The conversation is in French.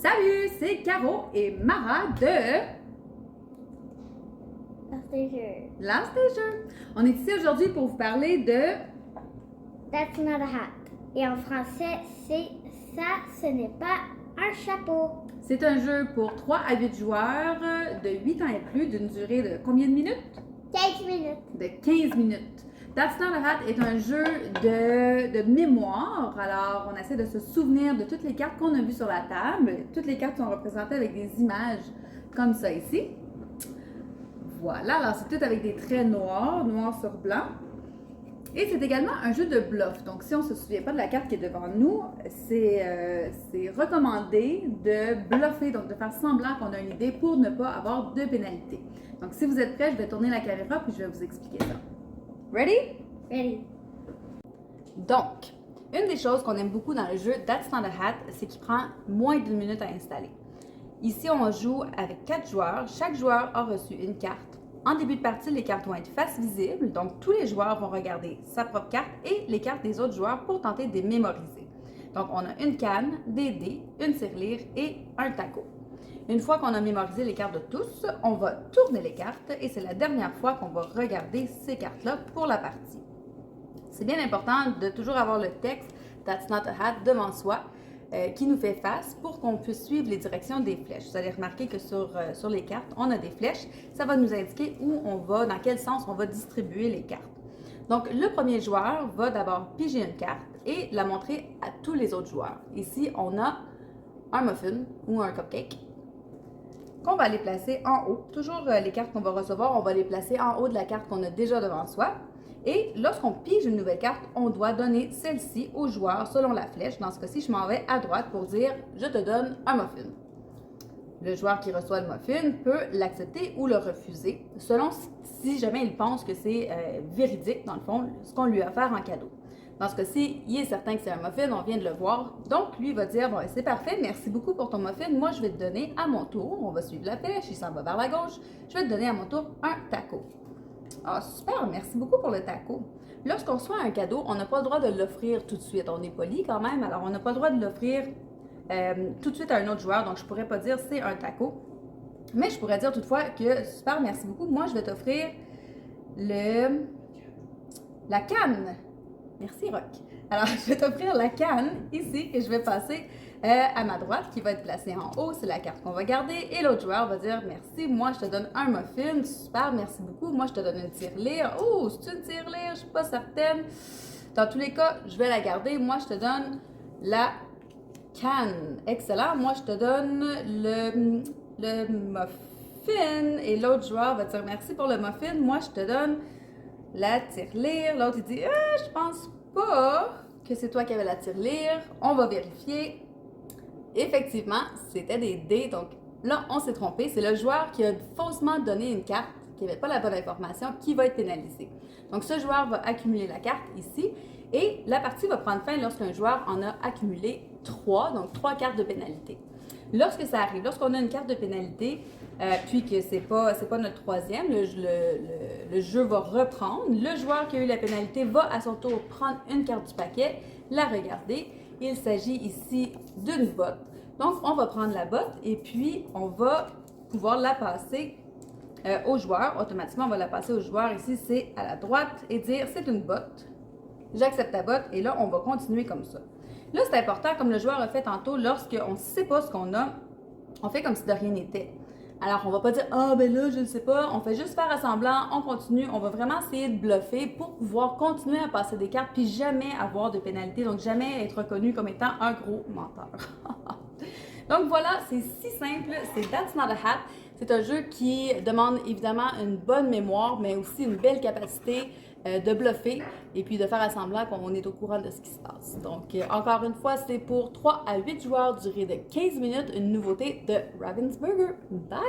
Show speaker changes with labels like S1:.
S1: Salut, c'est Caro et Mara de Last Station. On est ici aujourd'hui pour vous parler de
S2: That's not a hat. Et en français, c'est ça, ce n'est pas un chapeau.
S1: C'est un jeu pour 3 à 8 joueurs de 8 ans et plus d'une durée de combien de minutes?
S2: 15 minutes.
S1: De 15 minutes. That's Not a Hat est un jeu de mémoire. Alors, on essaie de se souvenir de toutes les cartes qu'on a vues sur la table. Toutes les cartes sont représentées avec des images comme ça ici. Voilà, alors c'est tout avec des traits noirs, noir sur blanc. Et c'est également un jeu de bluff. Donc, si on ne se souvient pas de la carte qui est devant nous, c'est recommandé de bluffer, donc de faire semblant qu'on a une idée pour ne pas avoir de pénalité. Donc, si vous êtes prêts, je vais tourner la caméra puis je vais vous expliquer ça. Ready?
S2: Ready.
S1: Donc, une des choses qu'on aime beaucoup dans le jeu That's Not a Hat, c'est qu'il prend moins d'1 minute à installer. Ici, on joue avec 4 joueurs. Chaque joueur a reçu une carte. En début de partie, les cartes vont être face visible, donc tous les joueurs vont regarder sa propre carte et les cartes des autres joueurs pour tenter de les mémoriser. Donc, on a une canne, des dés, une tirelire et un taco. Une fois qu'on a mémorisé les cartes de tous, on va tourner les cartes et c'est la dernière fois qu'on va regarder ces cartes-là pour la partie. C'est bien important de toujours avoir le texte That's Not a Hat devant soi qui nous fait face pour qu'on puisse suivre les directions des flèches. Vous allez remarquer que sur les cartes, on a des flèches. Ça va nous indiquer où on va, dans quel sens on va distribuer les cartes. Donc, le premier joueur va d'abord piger une carte et la montrer à tous les autres joueurs. Ici, on a un muffin ou un cupcake qu'on va aller placer en haut. Toujours les cartes qu'on va recevoir, on va les placer en haut de la carte qu'on a déjà devant soi. Et lorsqu'on pige une nouvelle carte, on doit donner celle-ci au joueur selon la flèche. Dans ce cas-ci, je m'en vais à droite pour dire « Je te donne un muffin ». Le joueur qui reçoit le muffin peut l'accepter ou le refuser, selon si jamais il pense que c'est véridique, dans le fond, ce qu'on lui a offert en cadeau. Dans ce cas-ci, il est certain que c'est un muffin, on vient de le voir. Donc, lui va dire « Bon, c'est parfait, merci beaucoup pour ton muffin. Moi, je vais te donner à mon tour, on va suivre la flèche, il s'en va vers la gauche, je vais te donner à mon tour un taco. » Ah, super, merci beaucoup pour le taco. Lorsqu'on reçoit un cadeau, on n'a pas le droit de l'offrir tout de suite. On est poli quand même, alors on n'a pas le droit de l'offrir tout de suite à un autre joueur. Donc, je ne pourrais pas dire c'est un taco. Mais je pourrais dire toutefois que super, merci beaucoup. Moi, je vais t'offrir la canne. Merci, Rock. Alors, je vais t'offrir la canne ici que je vais passer à ma droite qui va être placée en haut. C'est la carte qu'on va garder. Et l'autre joueur va dire merci, moi je te donne un muffin. Super, merci beaucoup. Moi je te donne une tirelire. Oh, c'est une tirelire, je ne suis pas certaine. Dans tous les cas, je vais la garder. Moi je te donne la canne. Excellent. Moi je te donne le muffin. Et l'autre joueur va dire merci pour le muffin. Moi je te donne la tirelire. L'autre il dit je pense pas que c'est toi qui avais la tirelire. On va vérifier. Effectivement, c'était des dés, donc là, on s'est trompé. C'est le joueur qui a faussement donné une carte qui n'avait pas la bonne information qui va être pénalisé. Donc, ce joueur va accumuler la carte ici et la partie va prendre fin lorsqu'un joueur en a accumulé 3, donc 3 cartes de pénalité. Lorsque ça arrive, lorsqu'on a une carte de pénalité, puis que c'est pas notre troisième, le jeu va reprendre. Le joueur qui a eu la pénalité va à son tour prendre une carte du paquet, la regarder. Il s'agit ici d'une botte. Donc, on va prendre la botte et puis on va pouvoir la passer au joueur. Automatiquement, on va la passer au joueur. Ici, c'est à la droite et dire c'est une botte. J'accepte ta botte et là, on va continuer comme ça. Là, c'est important, comme le joueur a fait tantôt, lorsqu'on ne sait pas ce qu'on a, on fait comme si de rien n'était. Alors, on ne va pas dire « Ah, ben là, je ne sais pas ». On fait juste faire assemblant, on continue. On va vraiment essayer de bluffer pour pouvoir continuer à passer des cartes puis jamais avoir de pénalité. Donc, jamais être reconnu comme étant un gros menteur. Donc, voilà, c'est si simple. C'est That's Not a Hat. C'est un jeu qui demande évidemment une bonne mémoire, mais aussi une belle capacité de bluffer et puis de faire assemblant qu'on est au courant de ce qui se passe. Donc, encore une fois, c'est pour 3 à 8 joueurs, durée de 15 minutes, une nouveauté de Ravensburger. Bye!